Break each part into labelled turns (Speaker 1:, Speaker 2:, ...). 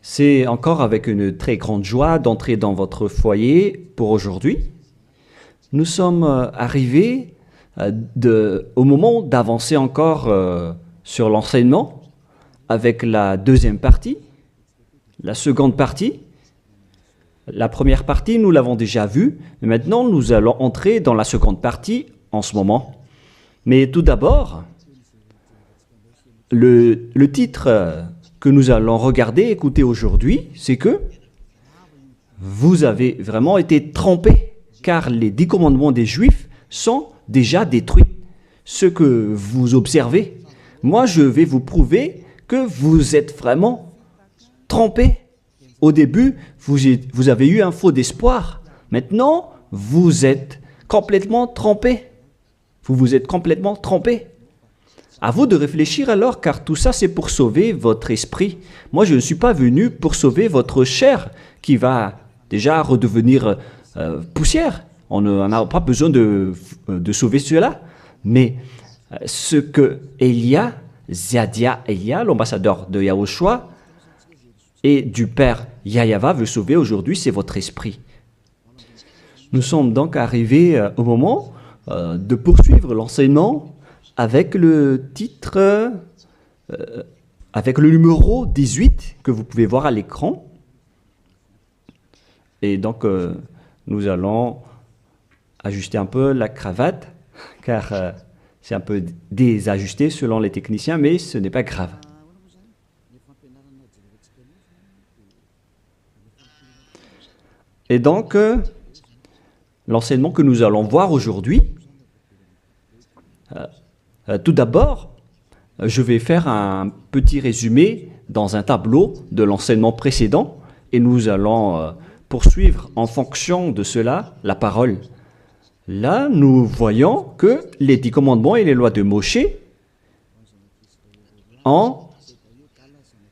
Speaker 1: C'est encore avec une très grande joie d'entrer dans votre foyer pour aujourd'hui. Nous sommes arrivés au moment d'avancer encore sur l'enseignement avec la deuxième partie, la seconde partie. La première partie, nous l'avons déjà vue, mais maintenant nous allons entrer dans la seconde partie en ce moment. Mais tout d'abord, le titre que nous allons regarder, écouter aujourd'hui, c'est que vous avez vraiment été trompés, car les 10 commandements des Juifs sont déjà détruits. Ce que vous observez, moi je vais vous prouver que vous êtes vraiment trompés. Au début, vous avez eu un faux d'espoir. Maintenant, vous êtes complètement trompés. Vous vous êtes complètement trompés. À vous de réfléchir alors, car tout ça, c'est pour sauver votre esprit. Moi, je ne suis pas venu pour sauver votre chair, qui va déjà redevenir poussière. On n'a pas besoin de sauver cela. Mais ce que Elia, Zadia Elia, l'ambassadeur de Yahushua, et du Père Yahyawa veut sauver aujourd'hui, c'est votre esprit. Nous sommes donc arrivés au moment de poursuivre l'enseignement avec le titre, avec le numéro 18 que vous pouvez voir à l'écran. Et donc, nous allons ajuster un peu la cravate, car c'est un peu désajusté selon les techniciens, mais ce n'est pas grave. Et donc, l'enseignement que nous allons voir aujourd'hui, tout d'abord, je vais faire un petit résumé dans un tableau de l'enseignement précédent et nous allons poursuivre en fonction de cela la parole. Là, nous voyons que les 10 commandements et les lois de Moshe ont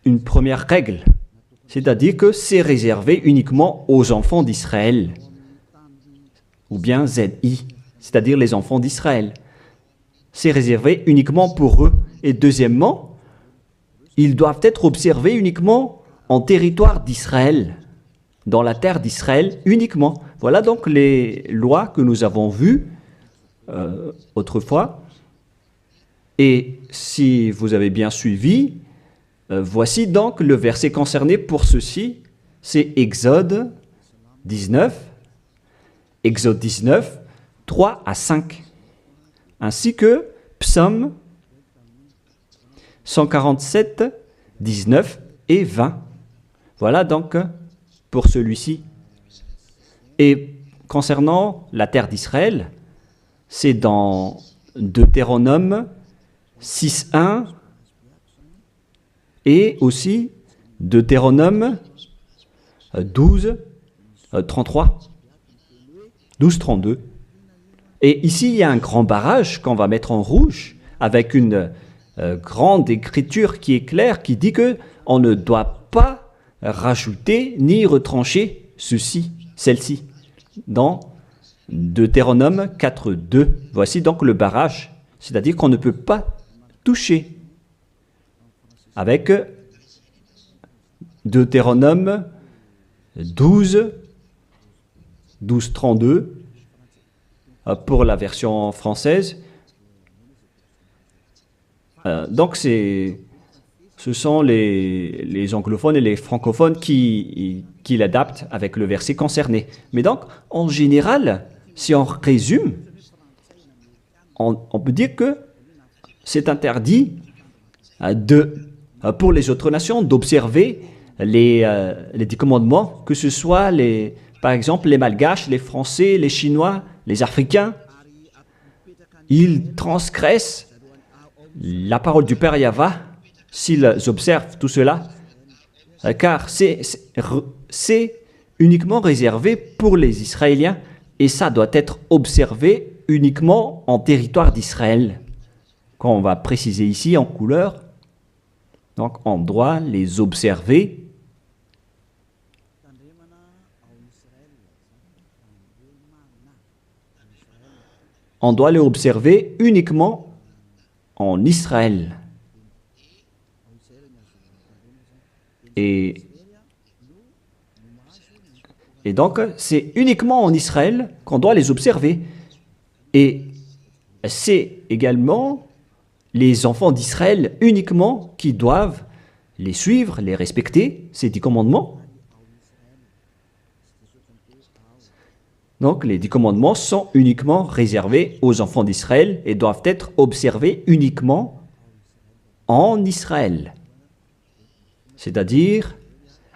Speaker 1: une première règle, c'est-à-dire que c'est réservé uniquement aux enfants d'Israël, ou bien ZI, c'est-à-dire les enfants d'Israël. C'est réservé uniquement pour eux. Et deuxièmement, ils doivent être observés uniquement en territoire d'Israël, dans la terre d'Israël uniquement. Voilà donc les lois que nous avons vues autrefois. Et si vous avez bien suivi, voici donc le verset concerné pour ceci, c'est Exode 19, 3 à 5, ainsi que Psaume 147, 19 et 20. Voilà donc pour celui-ci. Et concernant la terre d'Israël, c'est dans Deutéronome 6.1 et aussi Deutéronome 12.33, 12.32. Et ici, il y a un grand barrage qu'on va mettre en rouge avec une grande écriture qui est claire, qui dit qu'on ne doit pas rajouter ni retrancher celle-ci, dans Deutéronome 4.2. Voici donc le barrage, c'est-à-dire qu'on ne peut pas toucher. Avec Deutéronome 12.32 pour la version française. Donc ce sont les anglophones et les francophones qui l'adaptent avec le verset concerné. Mais donc, en général, si on résume, on peut dire que c'est interdit pour les autres nations d'observer les 10 commandements, que ce soit par exemple les Malgaches, les Français, les Chinois, les Africains. Ils transgressent la parole du Père Yahyawa s'ils observent tout cela, car c'est uniquement réservé pour les Israéliens et ça doit être observé uniquement en territoire d'Israël. Quand on va préciser ici en couleur, donc on doit les observer uniquement en Israël. Et, et donc, c'est uniquement en Israël qu'on doit les observer. Et c'est également les enfants d'Israël uniquement qui doivent les suivre, les respecter, ces 10 commandements. Donc, les 10 commandements sont uniquement réservés aux enfants d'Israël et doivent être observés uniquement en Israël, c'est-à-dire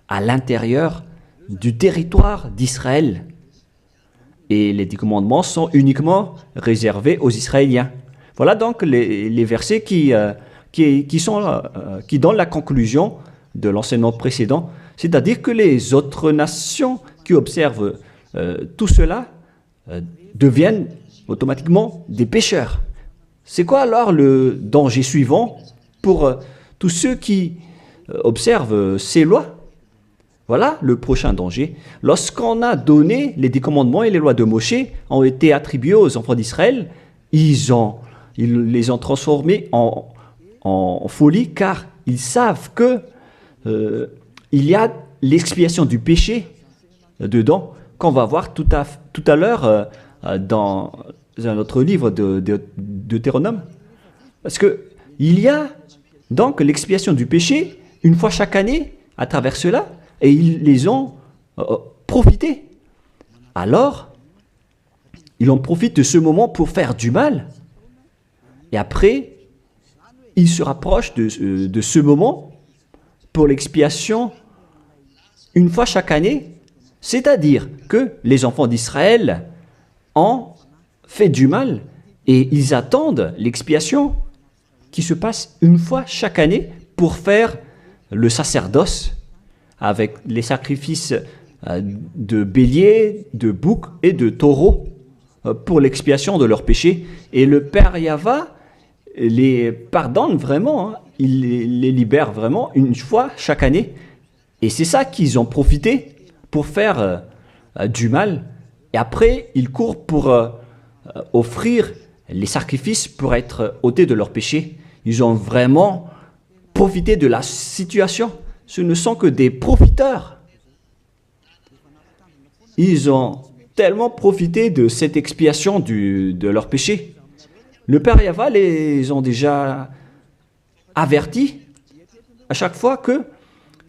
Speaker 1: à l'intérieur du territoire d'Israël. Et les 10 commandements sont uniquement réservés aux Israéliens. Voilà donc les versets qui donnent la conclusion de l'enseignement précédent, c'est-à-dire que les autres nations qui observent tout cela deviennent automatiquement des pécheurs. C'est quoi alors le danger suivant pour tous ceux qui observent ces lois? Voilà le prochain danger. Lorsqu'on a donné les 10 commandements et les lois de Moshe ont été attribués aux enfants d'Israël, ils les ont transformés en folie car ils savent que il y a l'expiation du péché dedans qu'on va voir tout à l'heure dans un autre livre de Deutéronome. Parce que il y a donc l'expiation du péché une fois chaque année à travers cela et ils les ont profité. Alors, ils en profitent de ce moment pour faire du mal. Et après, ils se rapprochent de ce moment pour l'expiation une fois chaque année. C'est-à-dire que les enfants d'Israël ont fait du mal et ils attendent l'expiation qui se passe une fois chaque année pour faire le sacerdoce avec les sacrifices de béliers, de boucs et de taureaux pour l'expiation de leurs péchés. Et le Père Yahva les pardonne vraiment, hein. Il les libère vraiment une fois chaque année. Et c'est ça qu'ils ont profité pour faire du mal. Et après, ils courent pour offrir les sacrifices pour être ôtés de leurs péchés. Ils ont vraiment profité de la situation. Ce ne sont que des profiteurs. Ils ont tellement profité de cette expiation de leurs péchés. Le Père Yahva les ont déjà avertis à chaque fois que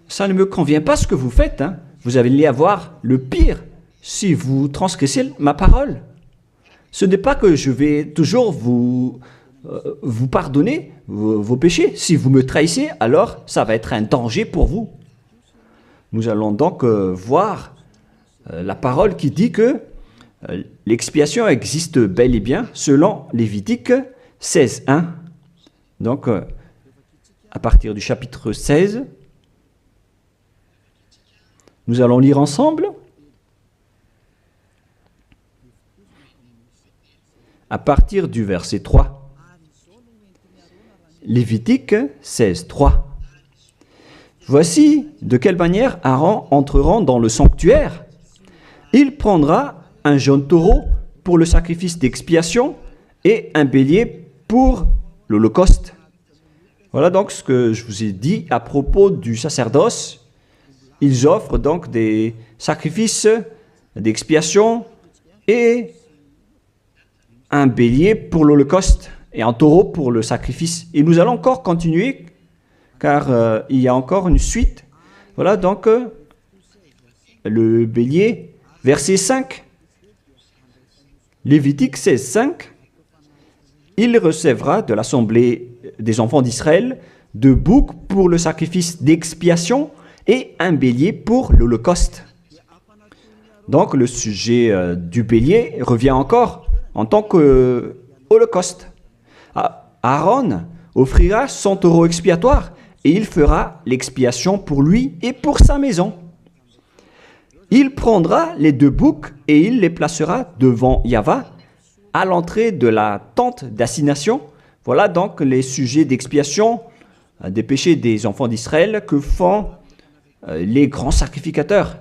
Speaker 1: ça ne me convient pas ce que vous faites, hein. Vous allez avoir le pire si vous transgressez ma parole. Ce n'est pas que je vais toujours vous pardonner vos péchés. Si vous me trahissez, alors ça va être un danger pour vous. Nous allons donc voir la parole qui dit que l'expiation existe bel et bien selon Lévitique 16:1. Donc, à partir du chapitre 16, nous allons lire ensemble. À partir du verset 3. Lévitique 16:3. Voici de quelle manière Aaron entrera dans le sanctuaire. Il prendra un jeune taureau pour le sacrifice d'expiation et un bélier pour l'holocauste. Voilà donc ce que je vous ai dit à propos du sacerdoce. Ils offrent donc des sacrifices d'expiation et un bélier pour l'holocauste et un taureau pour le sacrifice. Et nous allons encore continuer car il y a encore une suite. Voilà donc le bélier, verset 5. Lévitique 16:5. Il recevra de l'assemblée des enfants d'Israël 2 boucs pour le sacrifice d'expiation et un bélier pour l'holocauste. Donc le sujet du bélier revient encore en tant qu'holocauste. Aaron offrira son taureau expiatoire et il fera l'expiation pour lui et pour sa maison. Il prendra les 2 boucs et il les placera devant Yahva à l'entrée de la tente d'assignation. Voilà donc les sujets d'expiation des péchés des enfants d'Israël que font les grands sacrificateurs.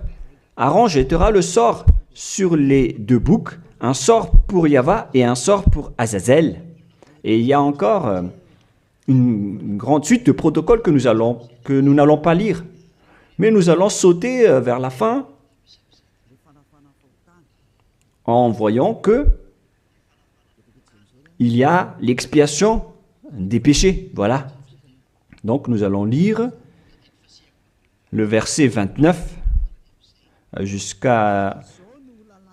Speaker 1: Aaron jettera le sort sur les 2 boucs, un sort pour Yahva et un sort pour Azazel. Et il y a encore une grande suite de protocoles que nous n'allons pas lire. Mais nous allons sauter vers la fin en voyant que il y a l'expiation des péchés. Voilà. Donc nous allons lire le verset 29 jusqu'à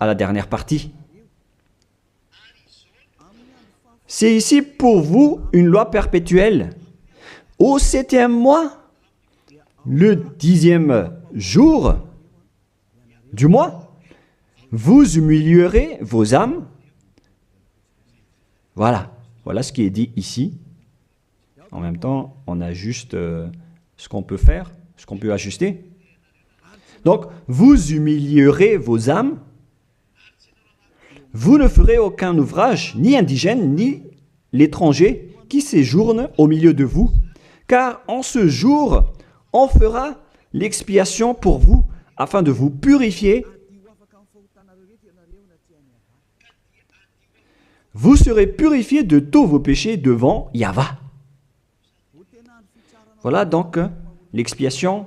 Speaker 1: la dernière partie. C'est ici pour vous une loi perpétuelle. Au 7e mois, le 10e jour du mois, vous humilierez vos âmes. Voilà. Voilà ce qui est dit ici. En même temps, on ajuste ce qu'on peut faire, ce qu'on peut ajuster. Donc, vous humilierez vos âmes. Vous ne ferez aucun ouvrage, ni indigène, ni l'étranger, qui séjourne au milieu de vous, car en ce jour, on fera l'expiation pour vous, afin de vous purifier. Vous serez purifiés de tous vos péchés devant Yahva. Voilà donc l'expiation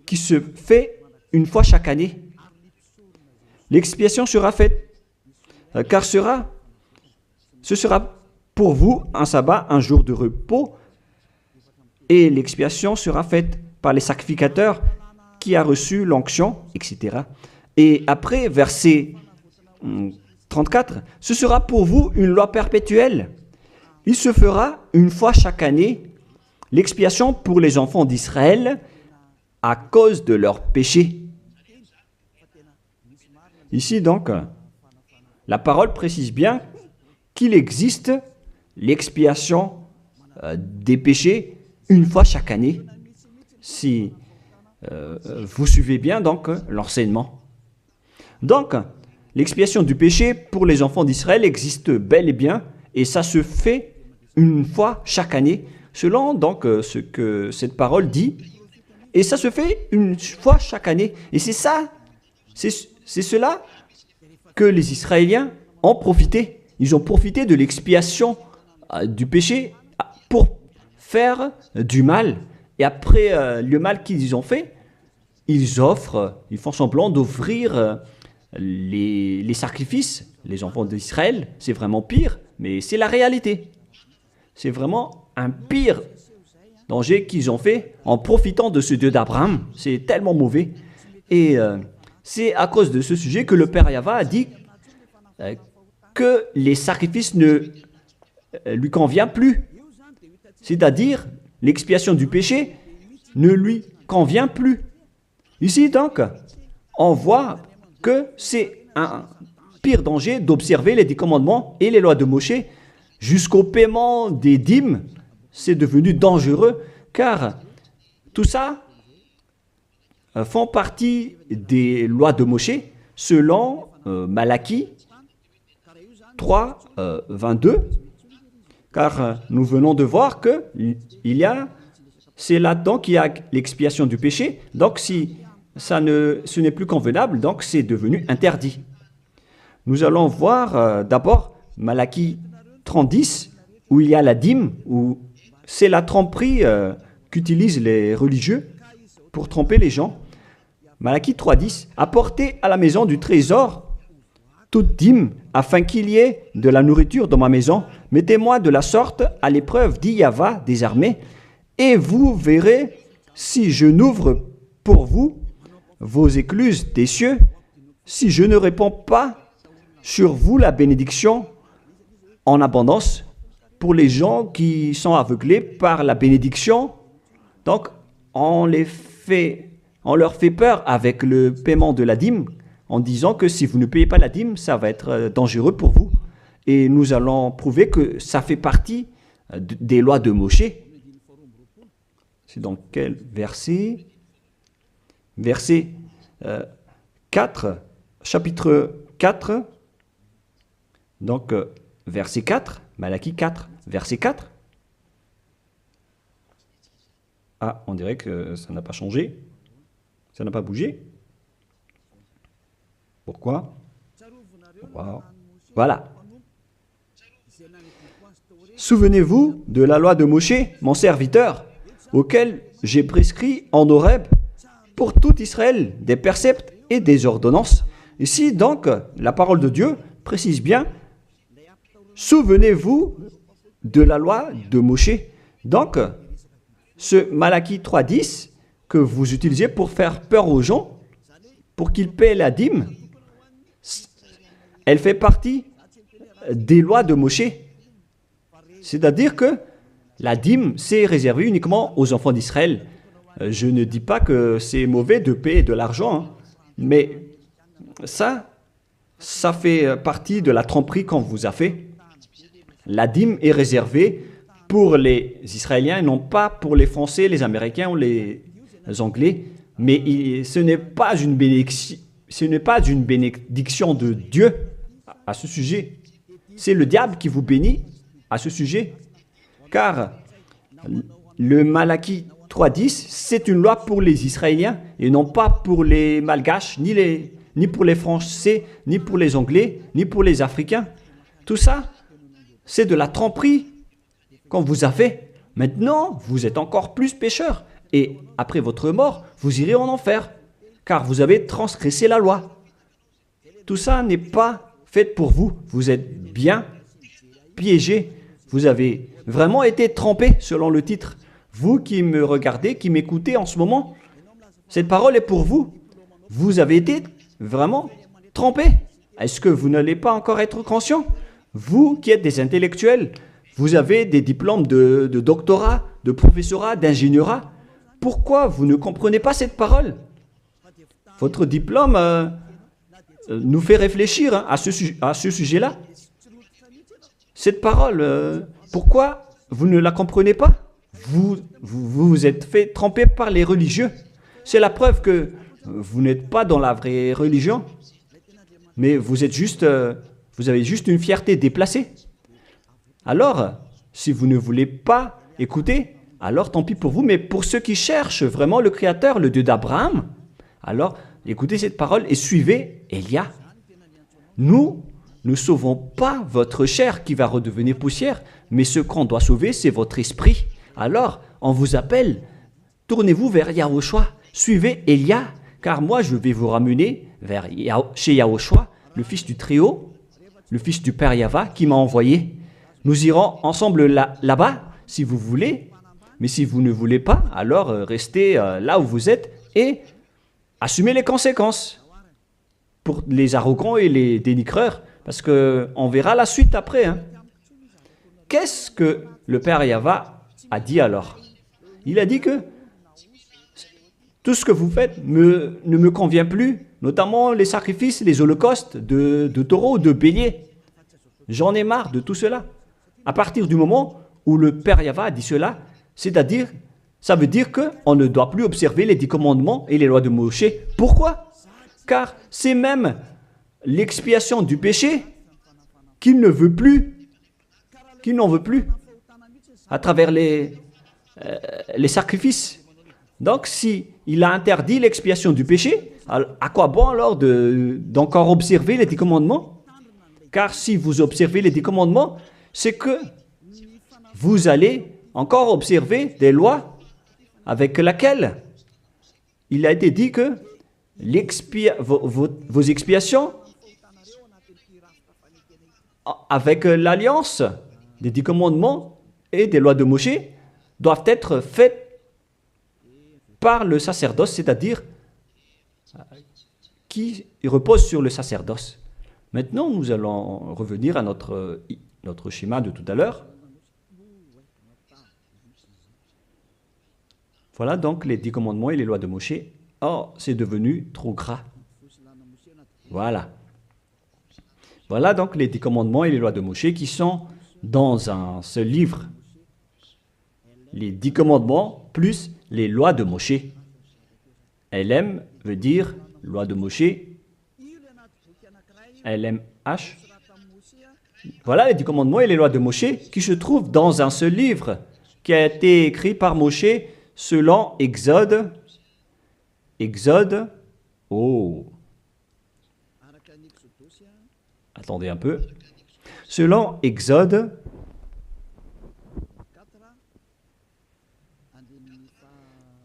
Speaker 1: qui se fait une fois chaque année. L'expiation sera faite, car ce sera pour vous un sabbat, un jour de repos, et l'expiation sera faite par les sacrificateurs qui a reçu l'onction, etc. Et après, verset 34, ce sera pour vous une loi perpétuelle. Il se fera une fois chaque année l'expiation pour les enfants d'Israël à cause de leurs péchés. Ici donc, la parole précise bien qu'il existe l'expiation des péchés une fois chaque année. Si vous suivez bien donc l'enseignement. Donc, l'expiation du péché pour les enfants d'Israël existe bel et bien, et ça se fait une fois chaque année, selon donc ce que cette parole dit. Et ça se fait une fois chaque année. Et c'est ça, c'est cela que les Israéliens ont profité. Ils ont profité de l'expiation du péché pour faire du mal. Et après le mal qu'ils ont fait, ils font semblant d'offrir les sacrifices. Les enfants d'Israël, c'est vraiment pire, mais c'est la réalité. C'est vraiment un pire danger qu'ils ont fait en profitant de ce Dieu d'Abraham. C'est tellement mauvais. Et c'est à cause de ce sujet que le Père Yahva a dit que les sacrifices ne lui conviennent plus. C'est-à-dire, l'expiation du péché ne lui convient plus. Ici, donc, on voit que c'est un pire danger d'observer les 10 commandements et les lois de Moshe jusqu'au paiement des dîmes. C'est devenu dangereux car tout ça font partie des lois de Moshe selon Malachie 3, 22. Car nous venons de voir que c'est là-dedans qu'il y a l'expiation du péché. Donc si ce n'est plus convenable, donc c'est devenu interdit. Nous allons voir d'abord Malachie 30:10, où il y a la dîme, où c'est la tromperie qu'utilisent les religieux pour tromper les gens. Malachie 3:10, apportez à la maison du trésor toute dîme, afin qu'il y ait de la nourriture dans ma maison. Mettez-moi de la sorte à l'épreuve, dit Yahva des armées, et vous verrez si je n'ouvre pour vous vos écluses des cieux, si je ne répands pas sur vous la bénédiction en abondance. Pour les gens qui sont aveuglés par la bénédiction, donc on leur fait peur avec le paiement de la dîme, en disant que si vous ne payez pas la dîme, ça va être dangereux pour vous. Et nous allons prouver que ça fait partie des lois de Moshe. C'est dans quel verset? Verset 4, chapitre 4, donc verset 4, Malachie 4, verset 4. Ah, on dirait que ça n'a pas changé, ça n'a pas bougé. Pourquoi? Wow. Voilà. Souvenez-vous de la loi de Moshe, mon serviteur, auquel j'ai prescrit en Horeb pour tout Israël, des préceptes et des ordonnances. Ici, donc, la parole de Dieu précise bien, souvenez-vous de la loi de Moshe. Donc, ce Malachie 3.10 que vous utilisez pour faire peur aux gens, pour qu'ils paient la dîme, elle fait partie des lois de Moshe. C'est-à-dire que la dîme, c'est réservé uniquement aux enfants d'Israël. Je ne dis pas que c'est mauvais de payer de l'argent, hein, mais ça fait partie de la tromperie qu'on vous a fait. La dîme est réservée pour les Israéliens et non pas pour les Français, les Américains ou les Anglais. Mais ce n'est pas une bénédiction de Dieu à ce sujet. C'est le diable qui vous bénit à ce sujet. Car le Malachie 3.10, c'est une loi pour les Israéliens et non pas pour les Malgaches, ni pour les Français, ni pour les Anglais, ni pour les Africains. Tout ça, c'est de la tromperie qu'on vous a fait. Maintenant, vous êtes encore plus pécheurs. Et après votre mort, vous irez en enfer, car vous avez transgressé la loi. Tout ça n'est pas fait pour vous. Vous êtes bien piégés. Vous avez vraiment été trompés, selon le titre. Vous qui me regardez, qui m'écoutez en ce moment, cette parole est pour vous. Vous avez été vraiment trompés. Est-ce que vous n'allez pas encore être conscient? Vous qui êtes des intellectuels, vous avez des diplômes de doctorat, de professorat, d'ingénierat. Pourquoi vous ne comprenez pas cette parole? Votre diplôme nous fait réfléchir à ce sujet-là. Cette parole, pourquoi vous ne la comprenez pas? Vous êtes fait tromper par les religieux. C'est la preuve que vous n'êtes pas dans la vraie religion, mais vous avez juste une fierté déplacée. Alors, si vous ne voulez pas écouter, alors tant pis pour vous, mais pour ceux qui cherchent vraiment le Créateur, le Dieu d'Abraham, alors écoutez cette parole et suivez Élia. Nous ne sauvons pas votre chair qui va redevenir poussière, mais ce qu'on doit sauver, c'est votre esprit. Alors, on vous appelle, tournez-vous vers Yahushua, suivez Élia, car moi je vais vous ramener chez Yahushua, le fils du Très-Haut, le fils du Père Yahva qui m'a envoyé. Nous irons ensemble là-bas, si vous voulez, mais si vous ne voulez pas, alors restez là où vous êtes et assumez les conséquences pour les arrogants et les dénigreurs, parce qu'on verra la suite après. Hein. Qu'est-ce que le Père Yahva a dit alors? Il a dit que tout ce que vous faites ne me convient plus, notamment les sacrifices, les holocaustes de taureaux, de béliers. J'en ai marre de tout cela. À partir du moment où le Père Yahva a dit cela, c'est-à-dire, ça veut dire qu'on ne doit plus observer les 10 commandements et les lois de Moshe. Pourquoi? Car c'est même l'expiation du péché qu'il n'en veut plus à travers les sacrifices. Donc, si il a interdit l'expiation du péché, à quoi bon alors d'encore observer les 10 commandements? Car si vous observez les 10 commandements, c'est que vous allez encore observer des lois avec lesquelles il a été dit que vos expiations avec l'alliance des 10 commandements et des lois de Moshe doivent être faites par le sacerdoce, c'est-à-dire qui repose sur le sacerdoce. Maintenant, nous allons revenir à notre schéma de tout à l'heure. Voilà donc les 10 commandements et les lois de Moshe. Oh, c'est devenu trop gras. Voilà. Voilà donc les 10 commandements et les lois de Moshe qui sont dans ce livre. Les 10 commandements plus les lois de Moshe. LM veut dire loi de Moshe. LMH. Voilà les 10 commandements et les lois de Moshe qui se trouvent dans un seul livre qui a été écrit par Moshe selon Exode. Exode. Oh. Attendez un peu. Selon Exode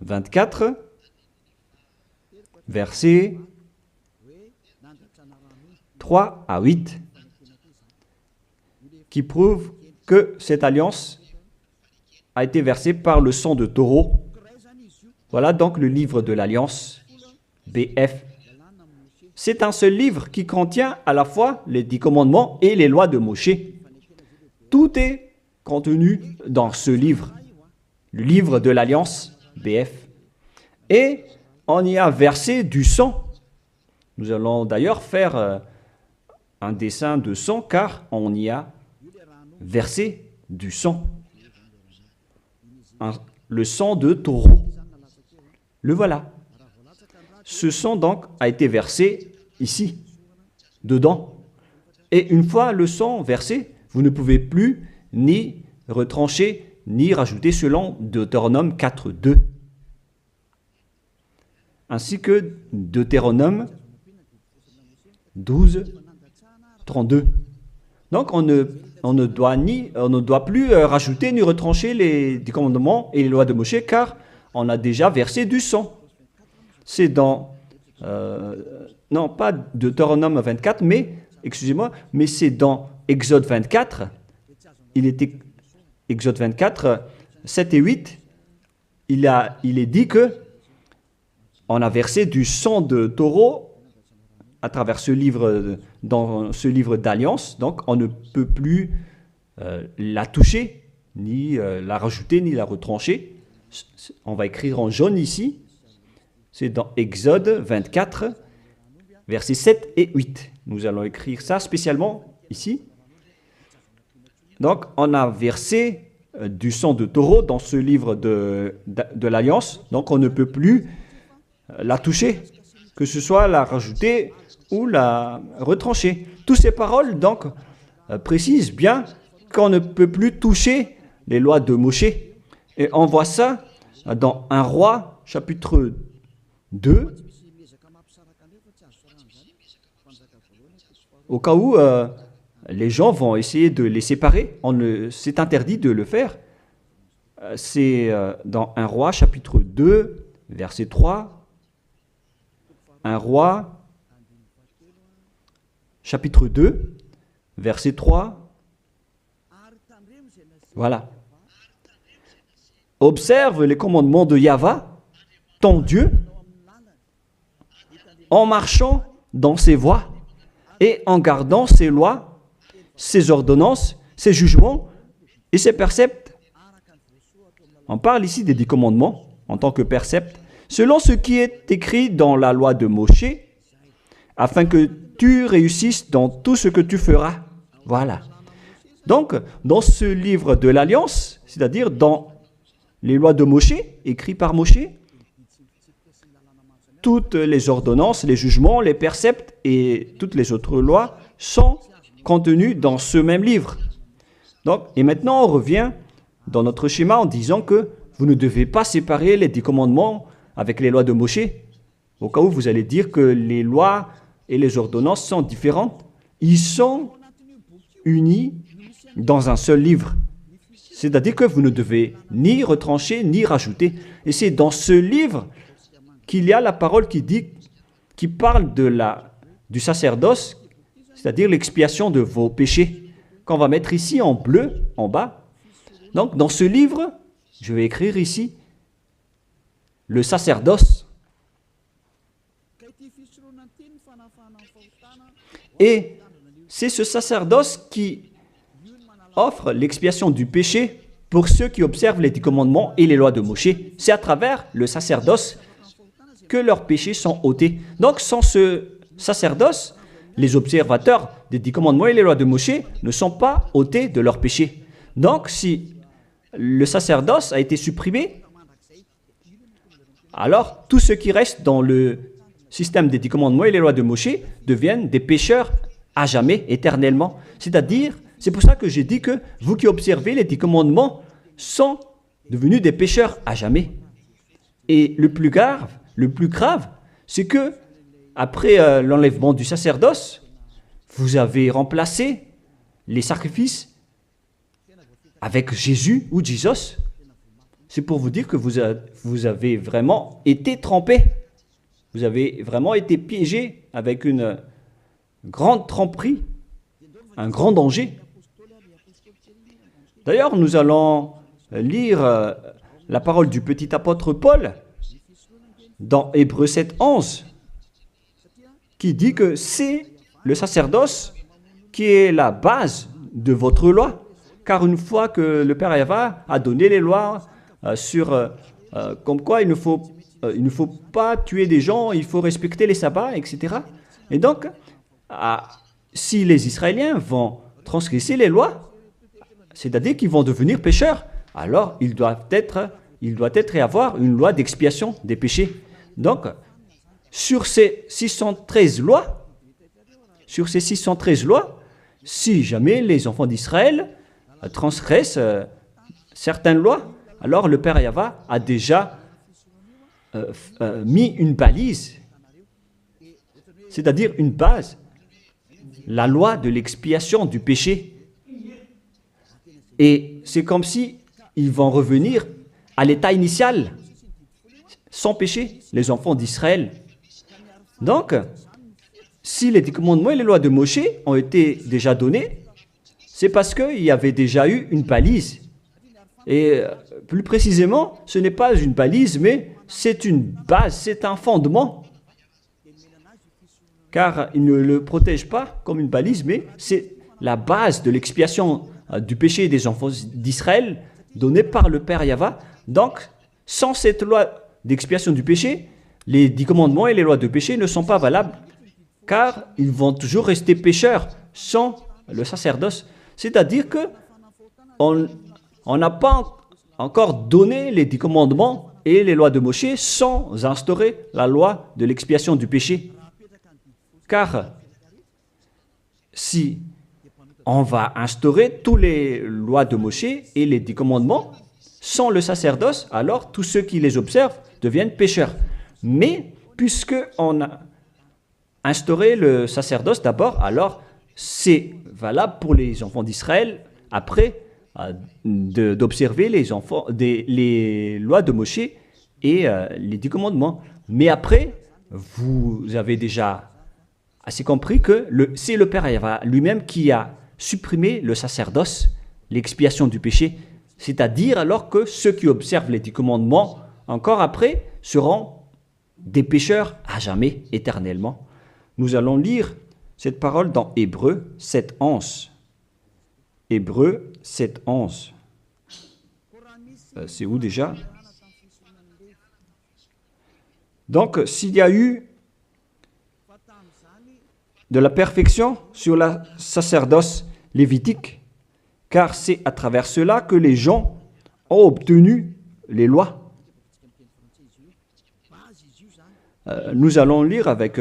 Speaker 1: 24, versets 3 à 8, qui prouvent que cette alliance a été versée par le sang de taureau. Voilà donc le livre de l'Alliance, BF. C'est un seul livre qui contient à la fois les 10 commandements et les lois de Moshe. Tout est contenu dans ce livre, le livre de l'Alliance, BF. Et on y a versé du sang. Nous allons d'ailleurs faire un dessin de sang car on y a versé du sang. Le sang de taureau. Le voilà. Ce sang donc a été versé ici, dedans. Et une fois le sang versé, vous ne pouvez plus ni retrancher, ni rajouter selon Deutéronome 4.2. Ainsi que Deutéronome 12.32. Donc on ne doit plus rajouter ni retrancher les 10 commandements et les lois de Moshe car on a déjà versé du sang. C'est dans, non pas Deutéronome 24, mais, excusez-moi, mais c'est dans Exode 24. Il était Exode 24, 7 et 8. Il est dit que on a versé du sang de taureau à travers ce livre, dans ce livre d'alliance. Donc on ne peut plus la toucher, ni la rajouter, ni la retrancher. On va écrire en jaune ici. C'est dans Exode 24, versets 7 et 8. Nous allons écrire ça spécialement ici. Donc, on a versé du sang de taureau dans ce livre de l'Alliance. Donc, on ne peut plus la toucher, que ce soit la rajouter ou la retrancher. Toutes ces paroles, donc, précisent bien qu'on ne peut plus toucher les lois de Moshe. Et on voit ça dans 1 Roi, chapitre 2, au cas où les gens vont essayer de les séparer, c'est interdit de le faire. C'est dans 1 Roi, chapitre 2, verset 3, 1 Roi, chapitre 2, verset 3, voilà. Observe les commandements de Yahvé, ton Dieu, en marchant dans ses voies et en gardant ses lois, ses ordonnances, ses jugements et ses préceptes. On parle ici des 10 commandements en tant que préceptes, selon ce qui est écrit dans la loi de Moshe, afin que tu réussisses dans tout ce que tu feras. Voilà. Donc, dans ce livre de l'Alliance, c'est-à-dire dans les lois de Moshe, écrits par Moshe, toutes les ordonnances, les jugements, les préceptes et toutes les autres lois sont contenues dans ce même livre. Donc, et maintenant, on revient dans notre schéma en disant que vous ne devez pas séparer les 10 commandements avec les lois de Moshe. Au cas où vous allez dire que les lois et les ordonnances sont différentes, ils sont unis dans un seul livre. C'est-à-dire que vous ne devez ni retrancher ni rajouter. Et c'est dans ce livre qu'il y a la parole qui parle du sacerdoce, c'est-à-dire l'expiation de vos péchés, qu'on va mettre ici en bleu, en bas. Donc, dans ce livre, je vais écrire ici le sacerdoce. Et c'est ce sacerdoce qui offre l'expiation du péché pour ceux qui observent les 10 commandements et les lois de Moshe. C'est à travers le sacerdoce que leurs péchés sont ôtés. Donc, sans ce sacerdoce, les observateurs des 10 commandements et les lois de Moshe ne sont pas ôtés de leurs péchés. Donc, si le sacerdoce a été supprimé, alors tout ce qui reste dans le système des 10 commandements et les lois de Moshe deviennent des pécheurs à jamais, éternellement. C'est-à-dire, c'est pour ça que j'ai dit que vous qui observez les 10 commandements sont devenus des pécheurs à jamais. Et le plus grave, c'est que après l'enlèvement du sacerdoce, vous avez remplacé les sacrifices avec Jésus ou Jesus. C'est pour vous dire que vous avez vraiment été trempés. Vous avez vraiment été piégés avec une grande tromperie, un grand danger. D'ailleurs, nous allons lire la parole du petit apôtre Paul dans Hébreux 7:11, qui dit que c'est le sacerdoce qui est la base de votre loi. Car une fois que le Père Yahva a donné les lois comme quoi il ne faut pas tuer des gens, il faut respecter les sabbats, etc. Et donc, si les Israéliens vont transgresser les lois, c'est-à-dire qu'ils vont devenir pécheurs, alors il doit être et avoir une loi d'expiation des péchés. Donc, sur ces 613 lois, si jamais les enfants d'Israël transgressent certaines lois, alors le Père Yahva a déjà mis une balise, c'est-à-dire une base, la loi de l'expiation du péché. Et c'est comme si ils vont revenir à l'état initial, sans péché, les enfants d'Israël. Donc, si les 10 commandements et les lois de Moshe ont été déjà donnés, c'est parce qu'il y avait déjà eu une balise. Et plus précisément, ce n'est pas une balise, mais c'est une base, c'est un fondement. Car il ne le protège pas comme une balise, mais c'est la base de l'expiation du péché des enfants d'Israël donnée par le Père Yahva. Donc, sans cette loi d'expiation du péché, les 10 commandements et les lois de péché ne sont pas valables, car ils vont toujours rester pécheurs sans le sacerdoce. C'est-à-dire que on n'a pas encore donné les 10 commandements et les lois de Moshe sans instaurer la loi de l'expiation du péché. Car si on va instaurer toutes les lois de Moshe et les 10 commandements sans le sacerdoce, alors tous ceux qui les observent deviennent pécheurs. Mais puisque on a instauré le sacerdoce d'abord, alors c'est valable pour les enfants d'Israël après d'observer les lois de Moshe et les 10 commandements. Mais après, vous avez déjà assez compris que c'est le Père Yahva lui-même qui a supprimé le sacerdoce, l'expiation du péché. C'est-à-dire alors que ceux qui observent les 10 commandements, encore après, seront des pécheurs à jamais, éternellement. Nous allons lire cette parole dans Hébreux 7:11. Hébreux 7:11. C'est où déjà? Donc, s'il y a eu de la perfection sur le sacerdoce lévitique, car c'est à travers cela que les gens ont obtenu les lois. Nous allons lire avec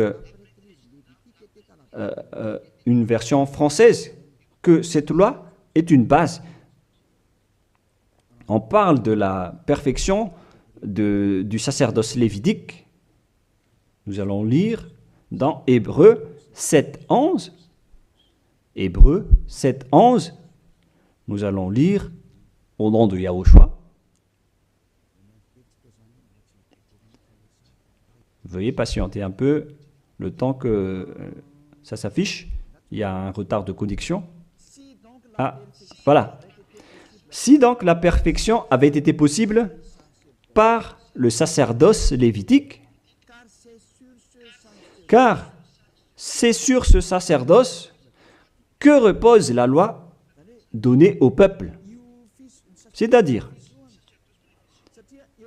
Speaker 1: une version française que cette loi est une base. On parle de la perfection du sacerdoce lévitique. Nous allons lire dans Hébreux 7:11. Hébreux 7:11. Nous allons lire au nom de Yahushua. Veuillez patienter un peu le temps que ça s'affiche. Il y a un retard de connexion. Ah, voilà. Si donc la perfection avait été possible par le sacerdoce lévitique, car c'est sur ce sacerdoce que repose la loi donnée au peuple. C'est-à-dire,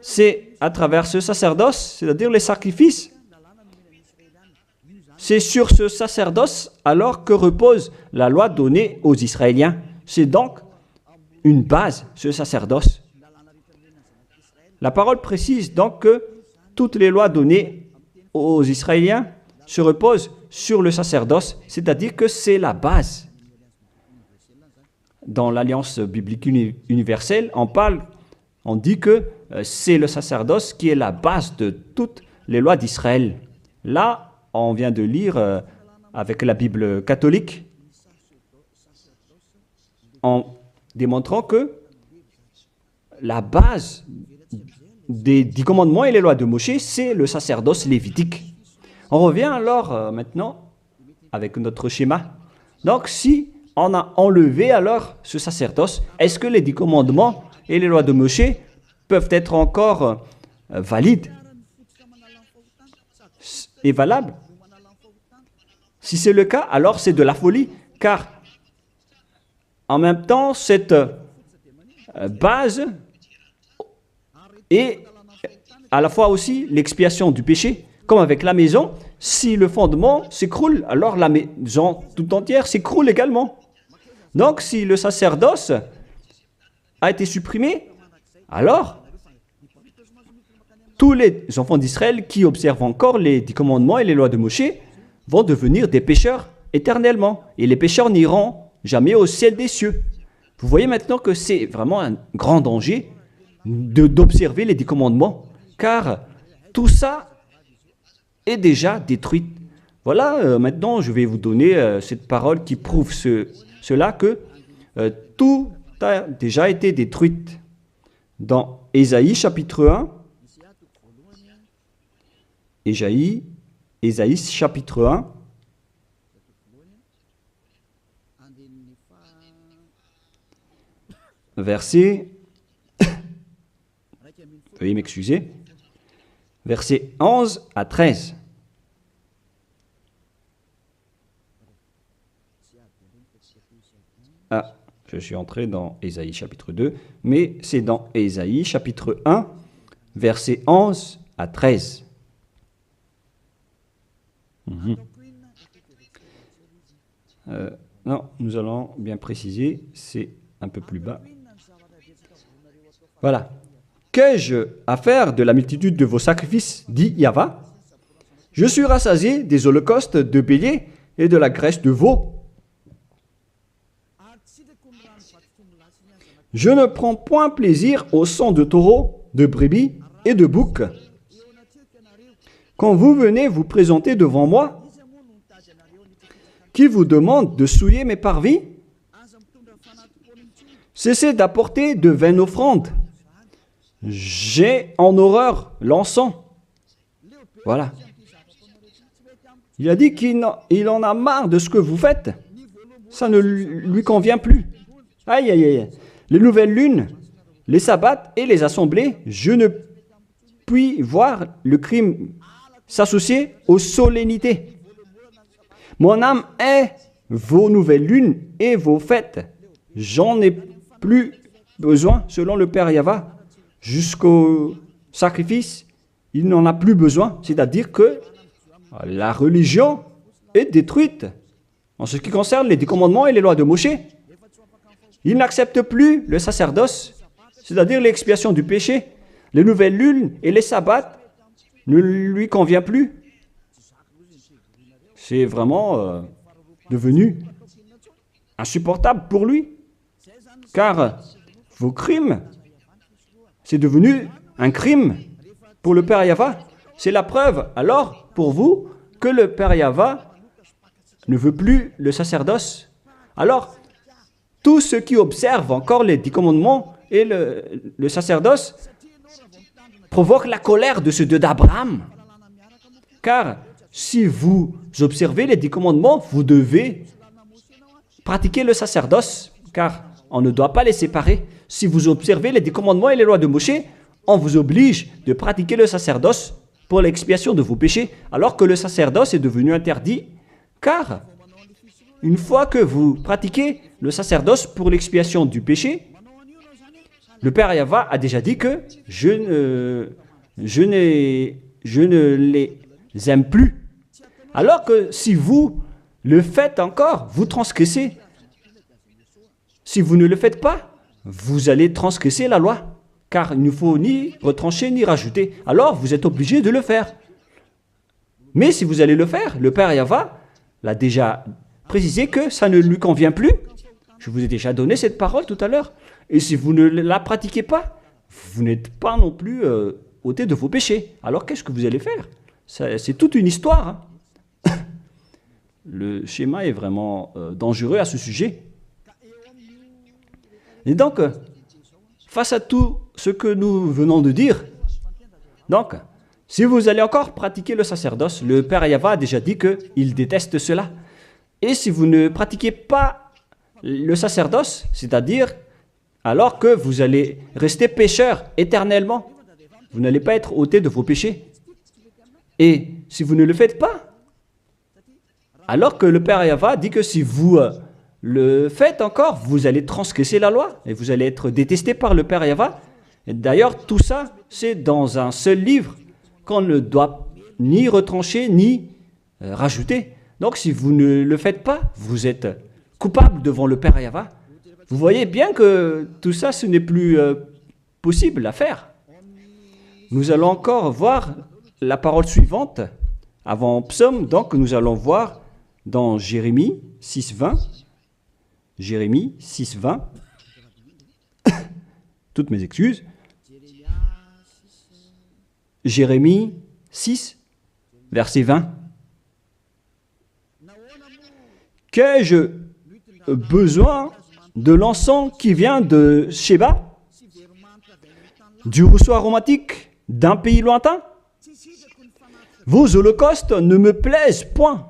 Speaker 1: c'est à travers ce sacerdoce, c'est-à-dire les sacrifices, c'est sur ce sacerdoce alors que repose la loi donnée aux Israéliens. C'est donc une base, ce sacerdoce. La parole précise donc que toutes les lois données aux Israéliens se reposent sur le sacerdoce, c'est-à-dire que c'est la base. Dans l'Alliance biblique universelle, on dit que c'est le sacerdoce qui est la base de toutes les lois d'Israël. Là, on vient de lire avec la Bible catholique, en démontrant que la base des 10 commandements et les lois de Moshe, c'est le sacerdoce lévitique. On revient alors maintenant avec notre schéma. Donc, si on a enlevé alors ce sacerdoce, est-ce que les 10 commandements et les lois de Moshe peuvent être encore valides et valables? Si c'est le cas, alors c'est de la folie, car en même temps, cette base est à la fois aussi l'expiation du péché, comme avec la maison. Si le fondement s'écroule, alors la maison tout entière s'écroule également. Donc, si le sacerdoce a été supprimé, alors tous les enfants d'Israël qui observent encore les 10 commandements et les lois de Moshe vont devenir des pécheurs éternellement. Et les pécheurs n'iront jamais au ciel des cieux. Vous voyez maintenant que c'est vraiment un grand danger d'observer les 10 commandements, car tout ça est déjà détruit. Voilà, maintenant je vais vous donner cette parole qui prouve cela, que tout a déjà été détruit. Dans Ésaïe chapitre 1, Ésaïe chapitre 1, verset, veuillez m'excuser, verset 11 à 13. Ah, je suis entré dans Ésaïe chapitre 2, mais c'est dans Ésaïe chapitre 1, verset 11 à 13. Non, nous allons bien préciser, c'est un peu plus bas. Voilà. Qu'ai-je à faire de la multitude de vos sacrifices, dit Yahva? Je suis rassasié des holocaustes de béliers et de la graisse de veau. Je ne prends point plaisir au sang de taureaux, de brebis et de boucs. Quand vous venez vous présenter devant moi, qui vous demande de souiller mes parvis? Cessez d'apporter de vaines offrandes. J'ai en horreur l'encens. Voilà. Il a dit qu'il en a marre de ce que vous faites. Ça ne lui convient plus. Aïe, aïe, aïe. Les nouvelles lunes, les sabbats et les assemblées, je ne puis voir le crime s'associer aux solennités. Mon âme est vos nouvelles lunes et vos fêtes. J'en ai plus besoin, selon le Père Yahva. Jusqu'au sacrifice, il n'en a plus besoin. C'est-à-dire que la religion est détruite. En ce qui concerne les 10 commandements et les lois de Moshe, il n'accepte plus le sacerdoce, c'est-à-dire l'expiation du péché. Les nouvelles lunes et les sabbats ne lui conviennent plus. C'est vraiment devenu insupportable pour lui. Car vos crimes, c'est devenu un crime pour le Père Yahva. C'est la preuve, alors, pour vous, que le Père Yahva ne veut plus le sacerdoce. Alors, tous ceux qui observent encore les 10 commandements et le sacerdoce provoquent la colère de ce Dieu d'Abraham. Car si vous observez les 10 commandements, vous devez pratiquer le sacerdoce, car on ne doit pas les séparer. Si vous observez les 10 commandements et les lois de Moshe, on vous oblige de pratiquer le sacerdoce pour l'expiation de vos péchés, alors que le sacerdoce est devenu interdit, car une fois que vous pratiquez le sacerdoce pour l'expiation du péché, le Père Yahva a déjà dit que je ne les aime plus. Alors que si vous le faites encore, vous transgressez. Si vous ne le faites pas, vous allez transgresser la loi, car il ne faut ni retrancher ni rajouter. Alors, vous êtes obligé de le faire. Mais si vous allez le faire, le Père Yahva l'a déjà précisé que ça ne lui convient plus. Je vous ai déjà donné cette parole tout à l'heure. Et si vous ne la pratiquez pas, vous n'êtes pas non plus ôté de vos péchés. Alors, qu'est-ce que vous allez faire? C'est toute une histoire. Hein. Le schéma est vraiment dangereux à ce sujet. Et donc, face à tout ce que nous venons de dire, donc, Si vous allez encore pratiquer le sacerdoce, le Père Yahva a déjà dit qu'il déteste cela. Et si vous ne pratiquez pas le sacerdoce, c'est-à-dire alors que vous allez rester pécheur éternellement, vous n'allez pas être ôté de vos péchés. Et si vous ne le faites pas, alors que le Père Yahva dit que si vous le faites encore, vous allez transgresser la loi et vous allez être détesté par le Père Yahva. D'ailleurs, tout ça, c'est dans un seul livre qu'on ne doit ni retrancher ni rajouter. Donc, si vous ne le faites pas, vous êtes coupable devant le Père Yahva. Vous voyez bien que tout ça, ce n'est plus possible à faire. Nous allons encore voir la parole suivante avant Psaume. Donc, nous allons voir dans Jérémie 6.20. Jérémie 6.20. Toutes mes excuses. Jérémie 6, verset 20. Qu'ai-je besoin de l'encens qui vient de Sheba, du rousseau aromatique d'un pays lointain? Vos holocaustes ne me plaisent point,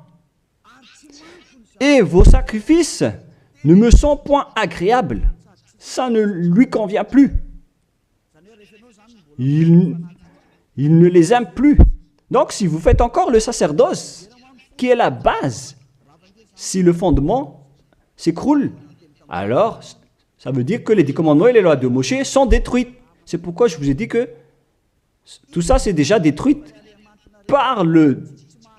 Speaker 1: et vos sacrifices ne me sont point agréables. Ça ne lui convient plus. Il ne les aime plus. Donc, si vous faites encore le sacerdoce, qui est la base, si le fondement s'écroule, alors ça veut dire que les 10 commandements et les lois de Moshe sont détruites. C'est pourquoi je vous ai dit que tout ça, c'est déjà détruit par le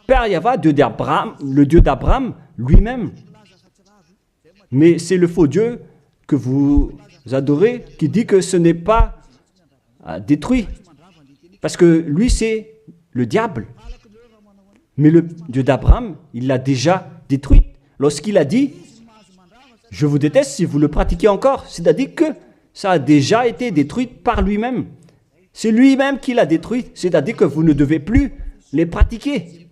Speaker 1: Père Yahva, le Dieu d'Abraham lui-même. Mais c'est le faux Dieu que vous adorez qui dit que ce n'est pas détruit. Parce que lui, c'est le diable. Mais le Dieu d'Abraham, il l'a déjà détruit. Lorsqu'il a dit, je vous déteste si vous le pratiquez encore. C'est-à-dire que ça a déjà été détruit par lui-même. C'est lui-même qui l'a détruit. C'est-à-dire que vous ne devez plus les pratiquer.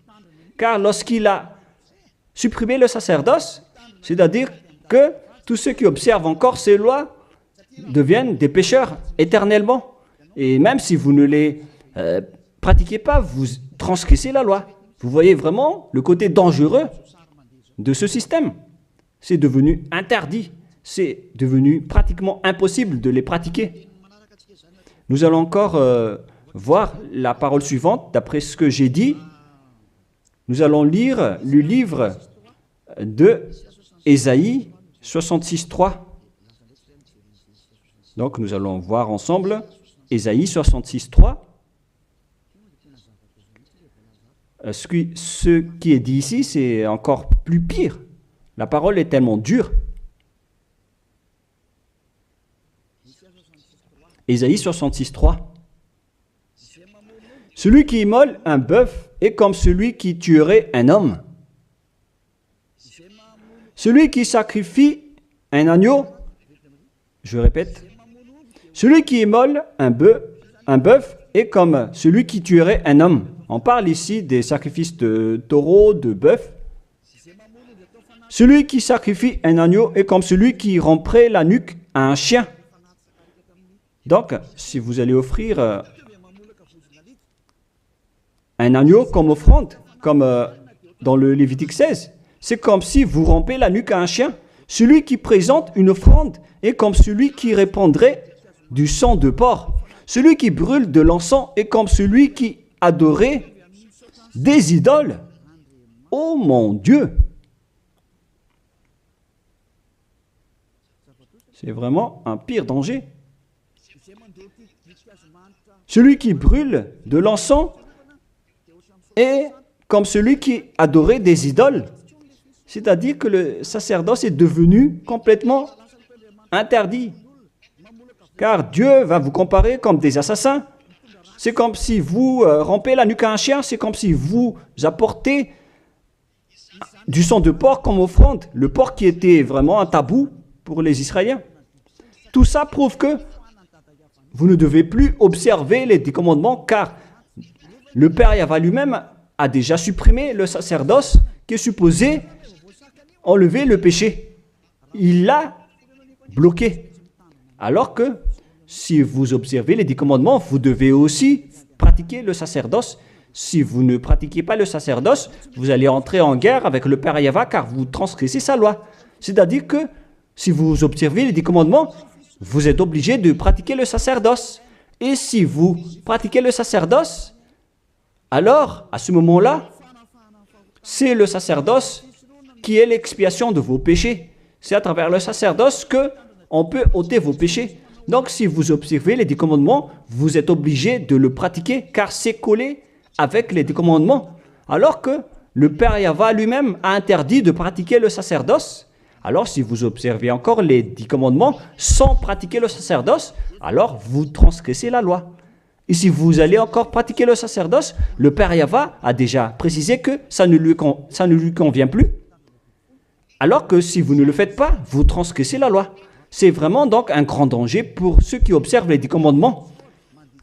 Speaker 1: Car lorsqu'il a supprimé le sacerdoce, c'est-à-dire que tous ceux qui observent encore ces lois deviennent des pécheurs éternellement. Et même si vous ne les pratiquez pas, vous transgressez la loi. Vous voyez vraiment le côté dangereux de ce système. C'est devenu interdit. C'est devenu pratiquement impossible de les pratiquer. Nous allons encore voir la parole suivante. D'après ce que j'ai dit, nous allons lire le livre de Ésaïe 66.3. Donc nous allons voir ensemble Ésaïe 66.3. Ce qui est dit ici, c'est encore plus pire. La parole est tellement dure. Ésaïe 66.3. Celui qui immole un bœuf est comme celui qui tuerait un homme. Celui qui sacrifie un agneau, je répète, celui qui immole un bœuf est comme celui qui tuerait un homme. On parle ici des sacrifices de taureau, de bœuf. Celui qui sacrifie un agneau est comme celui qui romprait la nuque à un chien. Donc, si vous allez offrir un agneau comme offrande, comme dans le Lévitique 16, c'est comme si vous rompez la nuque à un chien. Celui qui présente une offrande est comme celui qui répandrait du sang de porc. Celui qui brûle de l'encens est comme celui qui adorait des idoles. Oh mon Dieu! C'est vraiment un pire danger. Celui qui brûle de l'encens est comme celui qui adorait des idoles. C'est-à-dire que le sacerdoce est devenu complètement interdit. Car Dieu va vous comparer comme des assassins. C'est comme si vous rompez la nuque à un chien, c'est comme si vous apportez du sang de porc comme offrande. Le porc qui était vraiment un tabou pour les Israéliens. Tout ça prouve que vous ne devez plus observer les 10 commandements, car le Père Yahva lui-même a déjà supprimé le sacerdoce qui est supposé enlever le péché. Il l'a bloqué. Alors que si vous observez les 10 commandements, vous devez aussi pratiquer le sacerdoce. Si vous ne pratiquez pas le sacerdoce, vous allez entrer en guerre avec le Père Yahva car vous transgressez sa loi. C'est-à-dire que si vous observez les 10 commandements, vous êtes obligé de pratiquer le sacerdoce. Et si vous pratiquez le sacerdoce, alors, à ce moment-là, c'est le sacerdoce qui est l'expiation de vos péchés. C'est à travers le sacerdoce qu'on peut ôter vos péchés. Donc, si vous observez les 10 commandements, vous êtes obligé de le pratiquer car c'est collé avec les 10 commandements. Alors que le Père Yahva lui-même a interdit de pratiquer le sacerdoce. Alors, si vous observez encore les 10 commandements sans pratiquer le sacerdoce, alors vous transgressez la loi. Et si vous allez encore pratiquer le sacerdoce, le Père Yahva a déjà précisé que ça ne lui convient plus. Alors que si vous ne le faites pas, vous transgressez la loi. C'est vraiment donc un grand danger pour ceux qui observent les 10 commandements.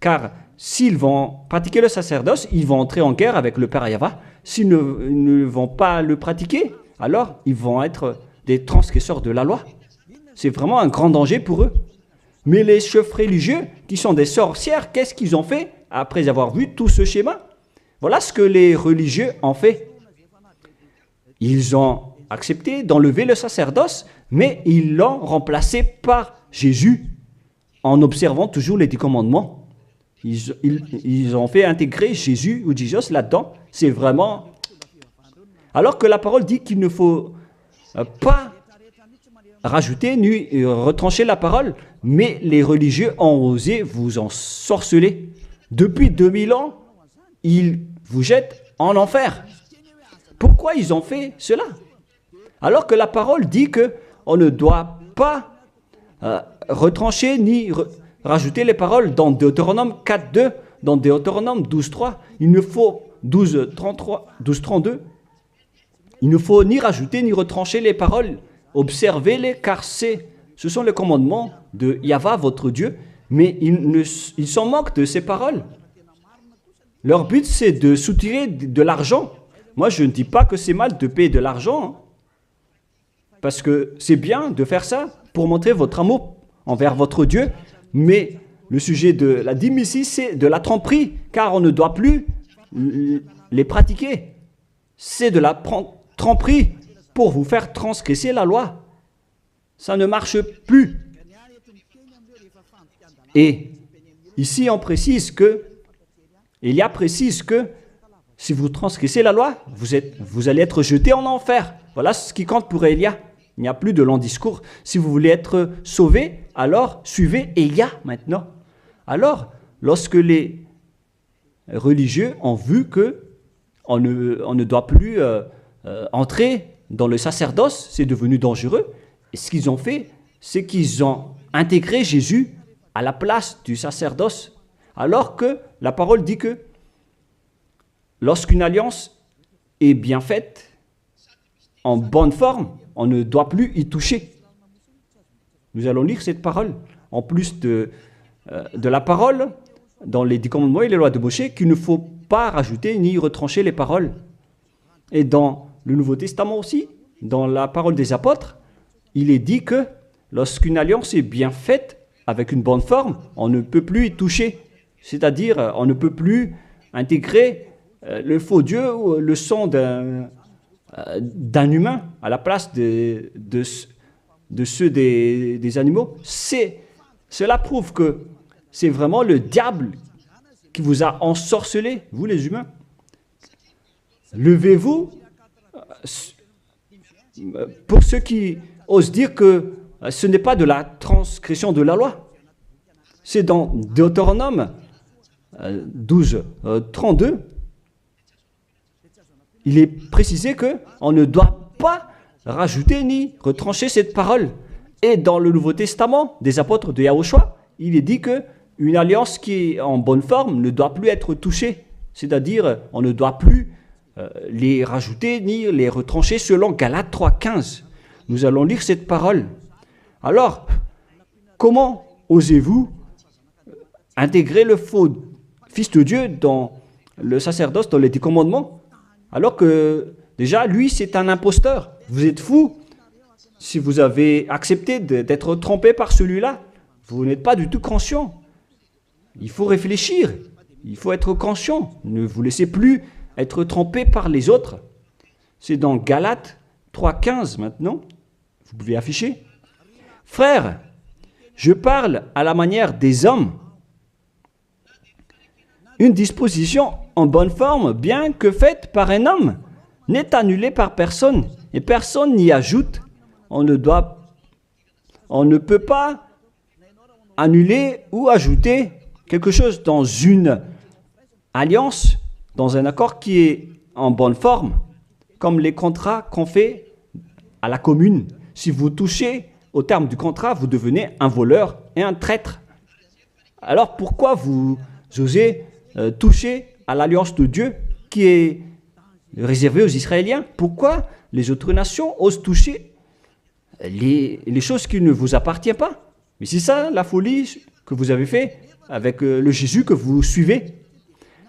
Speaker 1: Car s'ils vont pratiquer le sacerdoce, ils vont entrer en guerre avec le Père Yahva. S'ils ne vont pas le pratiquer, alors ils vont être des transgresseurs de la loi. C'est vraiment un grand danger pour eux. Mais les chefs religieux, qui sont des sorcières, qu'est-ce qu'ils ont fait après avoir vu tout ce schéma? Voilà ce que les religieux ont fait. Ils ont accepté d'enlever le sacerdoce, mais ils l'ont remplacé par Jésus en observant toujours les 10 commandements. Ils ont fait intégrer Jésus ou Jesus là-dedans. C'est vraiment... Alors que la parole dit qu'il ne faut pas rajouter ni retrancher la parole, mais les religieux ont osé vous ensorceler. Depuis 2000 ans, ils vous jettent en enfer. Pourquoi ils ont fait cela? Alors que la parole dit qu'on ne doit pas retrancher ni rajouter les paroles dans Deutéronome 4.2, dans Deutéronome 12.3, il ne faut 12.32, il ne faut ni rajouter ni retrancher les paroles. Observez-les car ce sont les commandements de Yahva, votre Dieu, mais ils s'en moquent de ces paroles. Leur but, c'est de soutirer de l'argent. Moi, je ne dis pas que c'est mal de payer de l'argent, hein, parce que c'est bien de faire ça pour montrer votre amour envers votre Dieu, mais le sujet de la dîme ici, c'est de la tromperie, car on ne doit plus les pratiquer. C'est de la tromperie pour vous faire transgresser la loi. Ça ne marche plus. Et ici, on précise que, Élia précise que si vous transgressez la loi, vous allez être jeté en enfer. Voilà ce qui compte pour Élia. Il n'y a plus de long discours. Si vous voulez être sauvé, alors suivez Élia maintenant. Alors, lorsque les religieux ont vu qu'on ne doit plus entrer dans le sacerdoce, c'est devenu dangereux, et ce qu'ils ont fait, c'est qu'ils ont intégré Jésus à la place du sacerdoce, alors que la parole dit que lorsqu'une alliance est bien faite, en bonne forme, on ne doit plus y toucher. Nous allons lire cette parole, en plus de la parole, dans les 10 commandements et les lois de Moïse, qu'il ne faut pas rajouter ni retrancher les paroles. Et dans le Nouveau Testament aussi, dans la parole des apôtres, il est dit que lorsqu'une alliance est bien faite, avec une bonne forme, on ne peut plus y toucher. C'est-à-dire, on ne peut plus intégrer le faux Dieu ou le sang d'un humain à la place de ceux des animaux. Cela prouve que c'est vraiment le diable qui vous a ensorcelé, vous les humains. Levez-vous. Pour ceux qui osent dire que ce n'est pas de la transgression de la loi. C'est dans Deutéronome 12, 32. Il est précisé qu'on ne doit pas rajouter ni retrancher cette parole. Et dans le Nouveau Testament des apôtres de Yahushua, il est dit qu'une alliance qui est en bonne forme ne doit plus être touchée. C'est-à-dire, on ne doit plus les rajouter ni les retrancher selon Galates 3.15. Nous allons lire cette parole. Alors, comment osez-vous intégrer le faux Fils de Dieu dans le sacerdoce, dans les 10 commandements, alors que déjà, lui, c'est un imposteur. Vous êtes fou. Si vous avez accepté d'être trompé par celui-là, vous n'êtes pas du tout conscient. Il faut réfléchir. Il faut être conscient. Ne vous laissez plus être trompé par les autres. C'est dans Galates 3,15 maintenant. Vous pouvez afficher. Frères, je parle à la manière des hommes. Une disposition en bonne forme, bien que faite par un homme, n'est annulée par personne et personne n'y ajoute. On ne peut pas annuler ou ajouter quelque chose dans une alliance, dans un accord qui est en bonne forme, comme les contrats qu'on fait à la commune. Si vous touchez au terme du contrat, vous devenez un voleur et un traître. Alors pourquoi vous osez toucher à l'alliance de Dieu qui est réservée aux Israéliens? Pourquoi les autres nations osent toucher les choses qui ne vous appartiennent pas? Mais c'est ça la folie que vous avez fait avec le Jésus que vous suivez.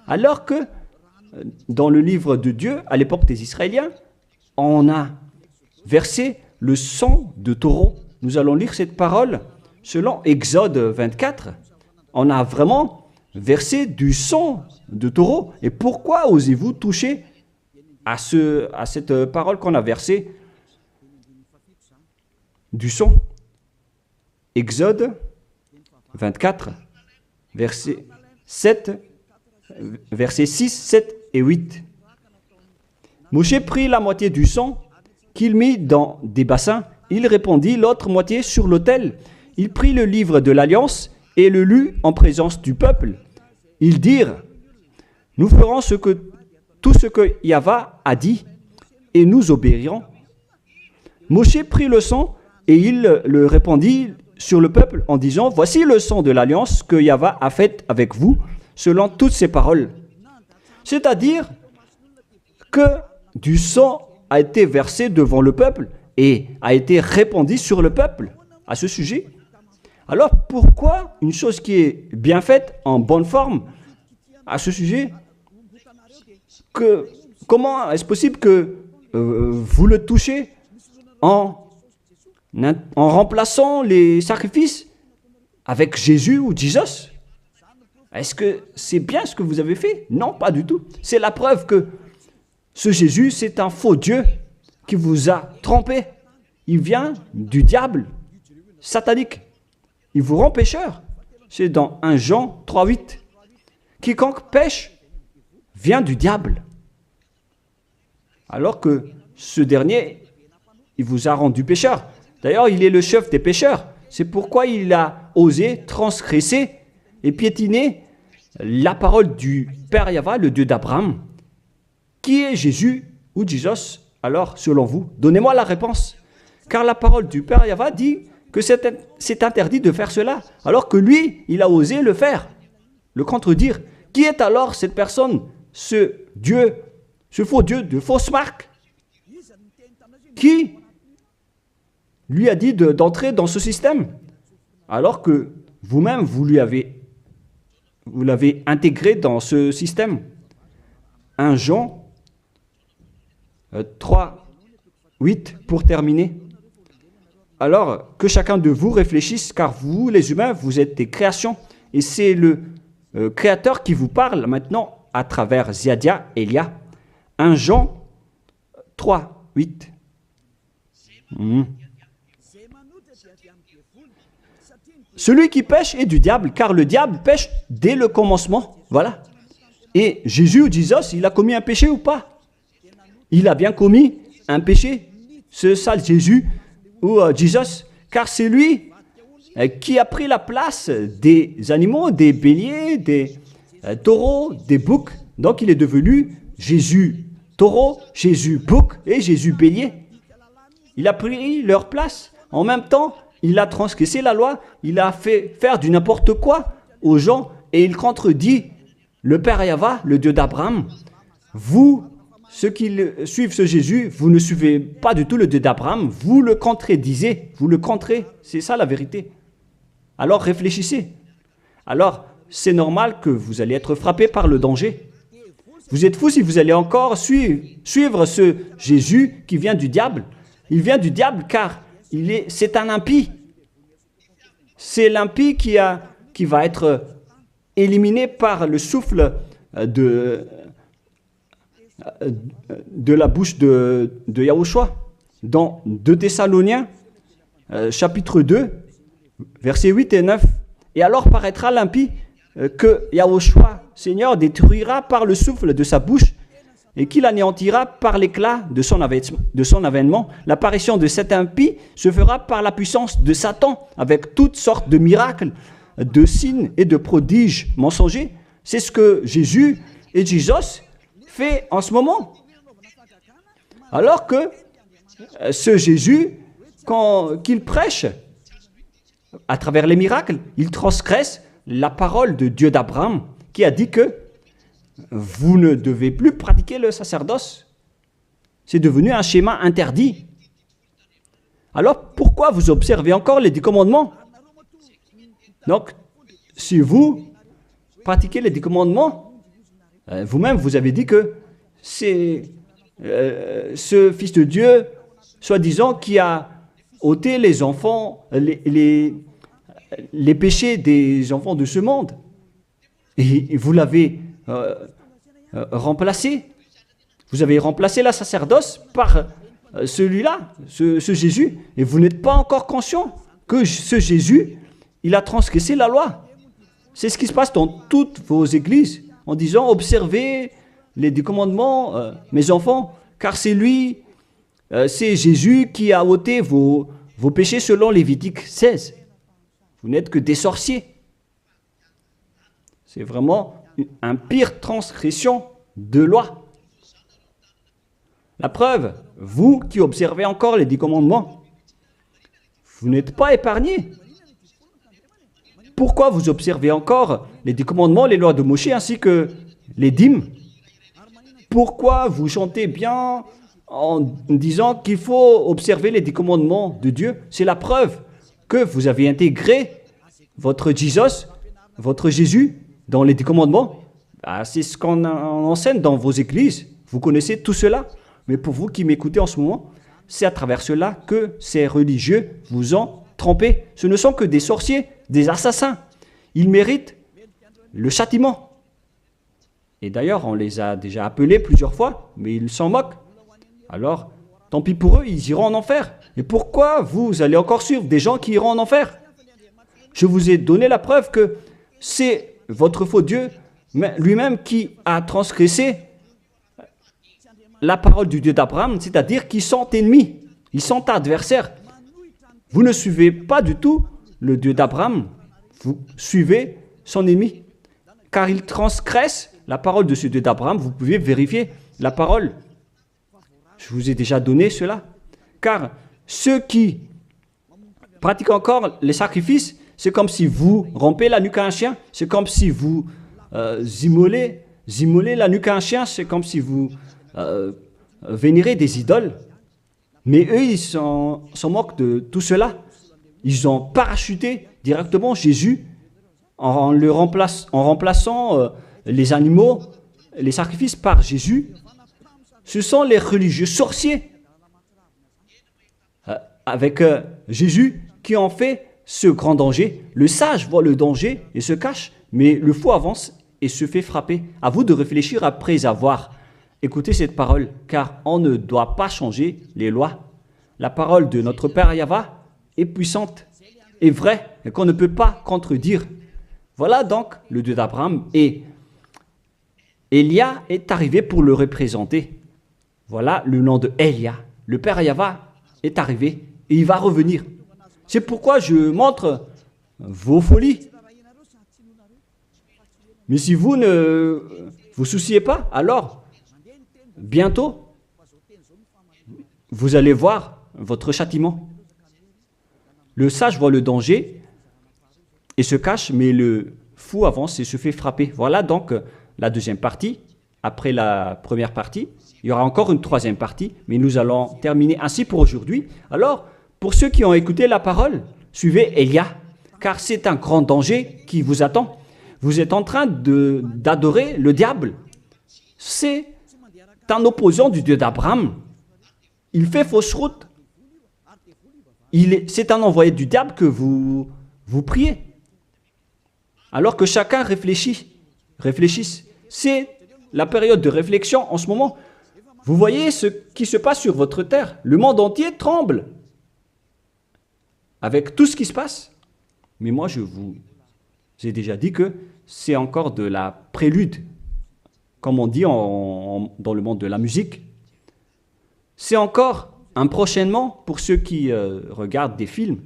Speaker 1: Alors que dans le livre de Dieu, à l'époque des Israéliens, on a versé le sang de taureau. Nous allons lire cette parole selon Exode 24. On a vraiment versé du sang de taureau. Et pourquoi osez-vous toucher à cette parole qu'on a versée du sang? Exode 24, versets 6, 7 et 8. Moshe prit la moitié du sang qu'il mit dans des bassins. Il répandit l'autre moitié sur l'autel. Il prit le livre de l'Alliance et le lut en présence du peuple. Ils dirent, nous ferons tout ce que Yahvé a dit et nous obéirons. Moshe prit le sang et il le répandit sur le peuple en disant, voici le sang de l'Alliance que Yahvé a faite avec vous selon toutes ses paroles. C'est-à-dire que du sang a été versé devant le peuple et a été répandu sur le peuple à ce sujet. Alors pourquoi une chose qui est bien faite, en bonne forme, à ce sujet, comment est-ce possible que vous le touchez en remplaçant les sacrifices avec Jésus ou Jesus? Est-ce que c'est bien ce que vous avez fait? Non, pas du tout. C'est la preuve que ce Jésus, c'est un faux Dieu qui vous a trompé. Il vient du diable satanique. Il vous rend pécheur. C'est dans 1 Jean 3,8. Quiconque pêche vient du diable. Alors que ce dernier, il vous a rendu pécheur. D'ailleurs, il est le chef des pécheurs. C'est pourquoi il a osé transgresser et piétiner la parole du Père Yahvé, le Dieu d'Abraham. Qui est Jésus ou Jesus, alors, selon vous? Donnez-moi la réponse. Car la parole du Père Yahvé dit que c'est interdit de faire cela, alors que lui, il a osé le faire, le contredire. Qui est alors cette personne, ce Dieu, ce faux Dieu de fausse marque, qui lui a dit d'entrer dans ce système, alors que vous-même, vous l'avez intégré dans ce système? 1 Jean 3, 8, pour terminer. Alors, que chacun de vous réfléchisse, car vous, les humains, vous êtes des créations, et c'est le Créateur qui vous parle maintenant à travers Ziadia Elia. 1 Jean 3, 8. Celui qui pêche est du diable, car le diable pêche dès le commencement. Voilà. Et Jésus ou Jesus, il a commis un péché ou pas? Il a bien commis un péché, ce sale Jésus ou Jesus, car c'est lui qui a pris la place des animaux, des béliers, des taureaux, des boucs. Donc il est devenu Jésus taureau, Jésus bouc et Jésus bélier. Il a pris leur place. En même temps, il a transgressé la loi, il a fait faire du n'importe quoi aux gens et il contredit le Père Yahvé, le Dieu d'Abraham. Vous, ceux qui suivent ce Jésus, vous ne suivez pas du tout le Dieu d'Abraham, vous le contredisez, vous le contrez, c'est ça la vérité. Alors réfléchissez. Alors, c'est normal que vous allez être frappé par le danger. Vous êtes fous si vous allez encore suivre ce Jésus qui vient du diable. Il vient du diable car c'est un impie. C'est l'impie qui va être éliminé par le souffle de la bouche de Yahushua. Dans 2 Thessaloniens, chapitre 2, versets 8 et 9. Et alors paraîtra l'impie que Yahushua, Seigneur, détruira par le souffle de sa bouche et qu'il anéantira par l'éclat de son avènement. L'apparition de cet impie se fera par la puissance de Satan, avec toutes sortes de miracles, de signes et de prodiges mensongers. C'est ce que Jésus et Jesus fait en ce moment. Alors que ce Jésus, qu'il prêche à travers les miracles, il transgresse la parole de Dieu d'Abraham, qui a dit que vous ne devez plus pratiquer le sacerdoce. C'est devenu un schéma interdit. Alors, pourquoi vous observez encore les 10 commandements? Donc, si vous pratiquez les 10 commandements, vous-même, vous avez dit que c'est ce Fils de Dieu, soi-disant, qui a ôté les enfants, les péchés des enfants de ce monde. Et vous l'avez remplacé. Vous avez remplacé la sacerdoce par celui-là, ce Jésus. Et vous n'êtes pas encore conscient que ce Jésus, il a transgressé la loi. C'est ce qui se passe dans toutes vos églises, en disant, observez les 10 commandements, mes enfants, car c'est lui, c'est Jésus qui a ôté vos péchés selon Lévitique 16. Vous n'êtes que des sorciers. C'est vraiment une pire transgression de loi. La preuve, vous qui observez encore les 10 commandements, vous n'êtes pas épargnés. Pourquoi vous observez encore les 10 commandements, les lois de Moïse ainsi que les dîmes? Pourquoi vous chantez bien en disant qu'il faut observer les 10 commandements de Dieu? C'est la preuve que vous avez intégré votre Jesus, votre Jésus, dans les 10 commandements. C'est ce qu'on enseigne dans vos églises. Vous connaissez tout cela. Mais pour vous qui m'écoutez en ce moment, c'est à travers cela que ces religieux vous ont trompé. Ce ne sont que des sorciers, des assassins. Ils méritent le châtiment. Et d'ailleurs, on les a déjà appelés plusieurs fois, mais ils s'en moquent. Alors, tant pis pour eux, ils iront en enfer. Et pourquoi vous allez encore suivre des gens qui iront en enfer? Je vous ai donné la preuve que c'est votre faux Dieu lui-même qui a transgressé la parole du Dieu d'Abraham, c'est-à-dire qu'ils sont ennemis, ils sont adversaires. Vous ne suivez pas du tout le Dieu d'Abraham, vous suivez son ennemi, car il transgresse la parole de ce Dieu d'Abraham. Vous pouvez vérifier la parole. Je vous ai déjà donné cela. Car ceux qui pratiquent encore les sacrifices, c'est comme si vous rompez la nuque à un chien, c'est comme si vous immolez la nuque à un chien, c'est comme si vous vénérez des idoles. Mais eux, ils s'en moquent de tout cela. Ils ont parachuté directement Jésus en remplaçant les animaux, les sacrifices par Jésus. Ce sont les religieux sorciers avec Jésus qui ont fait ce grand danger. Le sage voit le danger et se cache, mais le fou avance et se fait frapper. À vous de réfléchir après avoir écouté cette parole, car on ne doit pas changer les lois. La parole de notre Père Yahva est puissante et vraie et qu'on ne peut pas contredire. Voilà donc le Dieu d'Abraham, et Élia est arrivé pour le représenter. Voilà le nom de Élia. Le Père Yahva est arrivé et il va revenir. C'est pourquoi je montre vos folies. Mais si vous ne vous souciez pas, alors bientôt vous allez voir votre châtiment. Le sage voit le danger et se cache, mais le fou avance et se fait frapper. Voilà donc la deuxième partie. Après la première partie, il y aura encore une troisième partie, mais nous allons terminer ainsi pour aujourd'hui. Alors, pour ceux qui ont écouté la parole, suivez Élia, car c'est un grand danger qui vous attend. Vous êtes en train d'adorer le diable. C'est un opposant du Dieu d'Abraham. Il fait fausse route. C'est un envoyé du diable que vous priez. Alors que chacun réfléchisse. C'est la période de réflexion en ce moment. Vous voyez ce qui se passe sur votre terre. Le monde entier tremble avec tout ce qui se passe. Mais moi, je vous ai déjà dit que c'est encore de la prélude, comme on dit dans le monde de la musique. C'est encore un prochainement pour ceux qui regardent des films.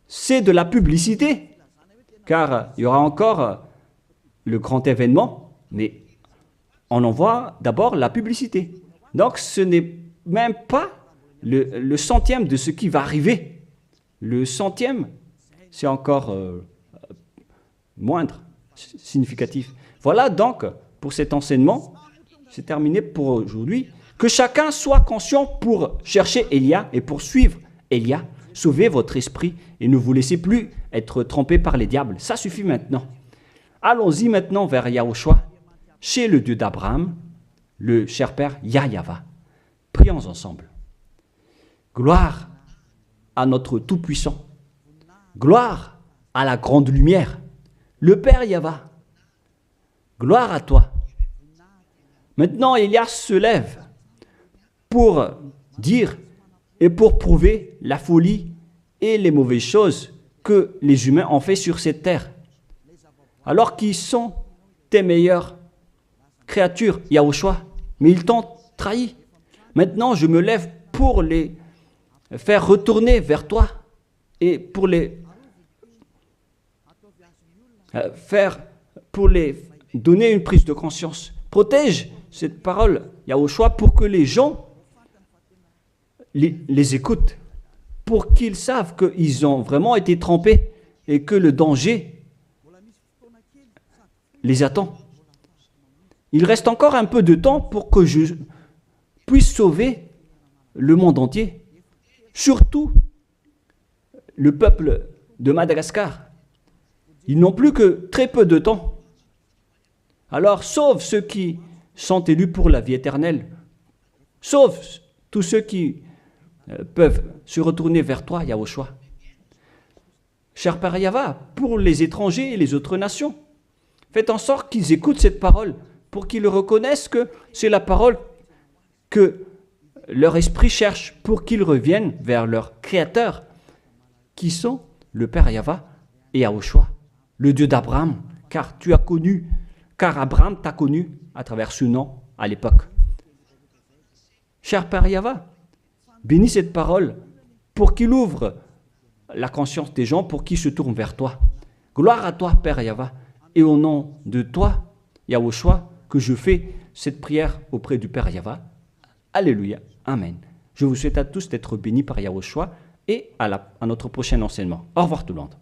Speaker 1: C'est de la publicité, car il y aura encore le grand événement, mais on en voit d'abord la publicité. Donc ce n'est même pas le centième de ce qui va arriver. Le centième, c'est encore moindre, significatif. Voilà donc pour cet enseignement, c'est terminé pour aujourd'hui. Que chacun soit conscient pour chercher Élia et pour suivre Élia. Sauvez votre esprit et ne vous laissez plus être trompé par les diables. Ça suffit maintenant. Allons-y maintenant vers Yahushua, chez le Dieu d'Abraham, le cher Père Yahweh. Prions ensemble. Gloire à notre Tout-Puissant. Gloire à la grande lumière, le Père Yahweh. Gloire à toi. Maintenant, Élia se lève pour dire et pour prouver la folie et les mauvaises choses que les humains ont fait sur cette terre. Alors qu'ils sont tes meilleures créatures, Yahushua, mais ils t'ont trahi. Maintenant, je me lève pour les faire retourner vers toi et pour les donner une prise de conscience. Protège cette parole, Yahushua, pour que les gens les écoutent, pour qu'ils savent qu'ils ont vraiment été trempés et que le danger les attend. Il reste encore un peu de temps pour que je puisse sauver le monde entier, surtout le peuple de Madagascar. Ils n'ont plus que très peu de temps. Alors sauve ceux qui sont élus pour la vie éternelle. Sauve tous ceux qui peuvent se retourner vers toi, Yahushua. Cher Père Yahweh, pour les étrangers et les autres nations, faites en sorte qu'ils écoutent cette parole, pour qu'ils reconnaissent que c'est la parole que leur esprit cherche, pour qu'ils reviennent vers leur Créateur, qui sont le Père Yahweh et Yahushua, le Dieu d'Abraham, car Abraham t'a connu à travers ce nom à l'époque. Cher Père Yahweh, bénis cette parole pour qu'il ouvre la conscience des gens, pour qu'ils se tournent vers toi. Gloire à toi, Père Yahweh, et au nom de toi, Yahushua, que je fais cette prière auprès du Père Yahweh. Alléluia. Amen. Je vous souhaite à tous d'être bénis par Yahushua et à notre prochain enseignement. Au revoir tout le monde.